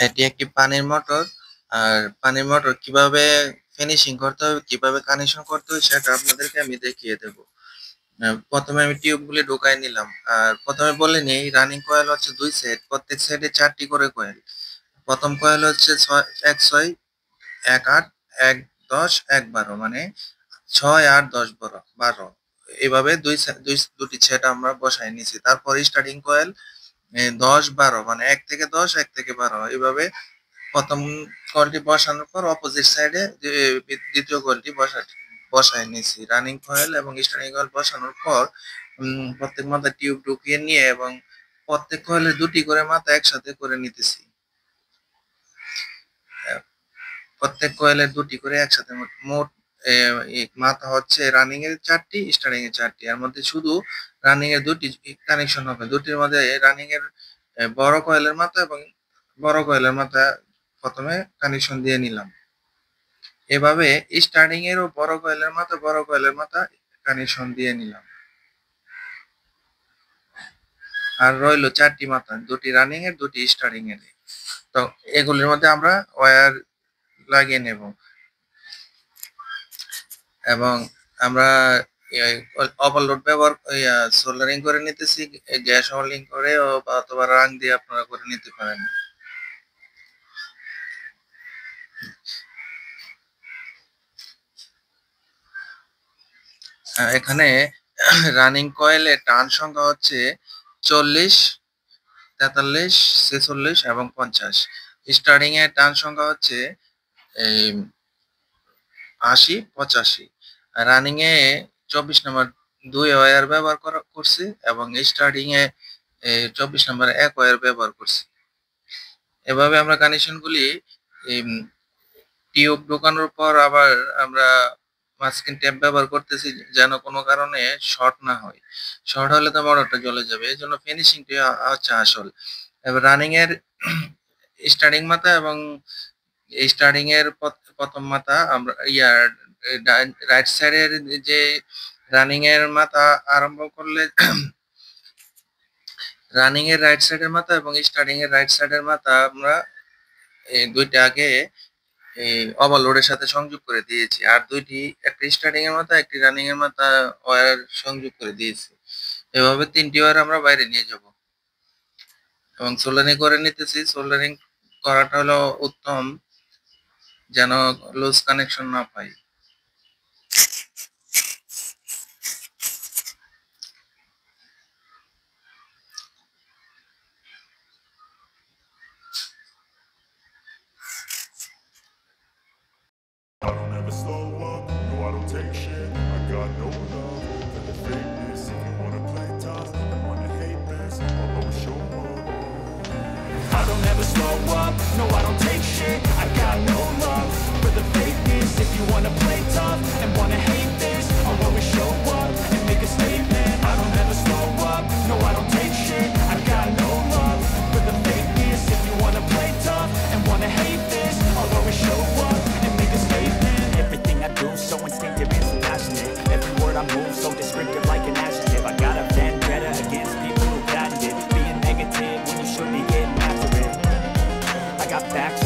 এটি একটি পানির মোটর। আর পানির মোটর কিভাবে ফিনিশিং করতে হবে, কিভাবে কানেকশন করতে হবে সেটা আপনাদেরকে আমি দেখিয়ে দেব। প্রথমে আমি টিউবগুলি ঢুকাই নিলাম। আর প্রথমে বলে নেই, রানিং কয়েল হচ্ছে 2 সেট, প্রত্যেক সেটে 4টি করে কয়েল। প্রথম কয়েল হচ্ছে 1 6 1 8 1 10 1 12, মানে 6 8 10 12 এভাবে দুটি সেট আমরা বসাই নিছি। তারপর স্টার্টিং কয়েল 10 12, মানে 1 থেকে 10 1 থেকে 12 এভাবে প্রথম কয়েলটি বসানোর পর অপোজিট সাইডে দ্বিতীয় কয়েলটি বসায় নিছি। রানিং কয়েল এবং স্টার্টিং কয়েল বসানোর পর প্রত্যেক মাথায় টিউব ঢুকিয়ে নিয়ে এবং প্রত্যেক কয়েলে দুটি করে মাথা একসাথে করে নিতেছি। প্রত্যেক কয়েলের দুটি করে একসাথে, মোট মাথা হচ্ছে রানিং এর 4টি, স্টার্টিং এর 4টি। এর মধ্যে শুধু রানিং এর দুটি কানেকশন হবে। দুটির মধ্যে রানিং এর বড় কয়েলের মাথা এবং বড় কয়েলের মাথা প্রথমে কানেকশন দিয়ে নিলাম। এভাবে স্টার্টিং এরও বড় কয়েলের মাথা কানেকশন দিয়ে নিলাম। আর রইলো 4টি মাথা, দুটি রানিং এর, দুটি স্টার্টিং এর। তো এগুলির মধ্যে আমরা ওয়্যার লাগিয়ে নেব এবং আমরা ওভারলোড ব্যবহার সোল্ডারিং করে নিতেছি। গ্যাস ওয়েল্ডিং করে অথবা রাং দিয়ে আপনারা করে নিতে পারেন। এখানে রানিং কয়েলের টার্ন সংখ্যা হচ্ছে 40 43 46 এবং 50। স্টার্টিং এর টার্ন সংখ্যা হচ্ছে 80 85। রানিং এ 24 নম্বর 2 ওয়্যার ব্যবহার করছি এবং স্টার্টিং এ 24 নম্বর 1 ওয়্যার ব্যবহার করছি। এভাবে আমরা কানেকশন গুলি টিউব ঢোকানোর পর আবার আমরা মাস্কিং টেপ ব্যবহার করতেছি, যেন কোনো কারণে শর্ট না হয়। শর্ট হলে তো মোটরটা জ্বলে যাবে, এই জন্য ফিনিশিংটি হচ্ছে আসল। এবার রানিং এর স্টার্টিং মাথা এবং স্টার্টিং এর প্রথম মাথা আমরা রাইট সাইডের যে রানিং এর মাথা আরম্ভ করলে রানিং এর রাইট সাইডের মাথা এবং স্টার্টিং এর রাইট সাইডের মাথা আমরা এই দুইটা আগে ওভারলোডের সাথে সংযোগ করে দিয়েছি। আর দুইটি, একটা স্টার্টিং এর মাথা, একটি রানিং এর মাথা ওয়্যার সংযোগ করে দিয়েছি। এভাবে 3টি ওয়্যার আমরা বাইরে নিয়ে যাব এবং সোল্ডারিং করে নিতেছি। সোল্ডারিং করাটা হলো উত্তম, যেন লুজ কানেকশন না পাই। I don't ever slow up, no I don't take shit. I got no love for the fakeness. If you wanna play tough and wanna hate this, I'll always show up. I don't ever slow up, no I don't take shit. I got no love for the fakeness. If you wanna play tough and wanna hate this, I'll always show up and make a statement. I don't ever slow up, no I don't take shit. I got no love for the fakeness. If you wanna play tough and wanna hate this, I'll always show up and make a statement. Everything I do so instinctive and so passionate. Every word I move so descriptive like an adjective. I got a vendetta against people who patented being negative when you should be getting after it. I got facts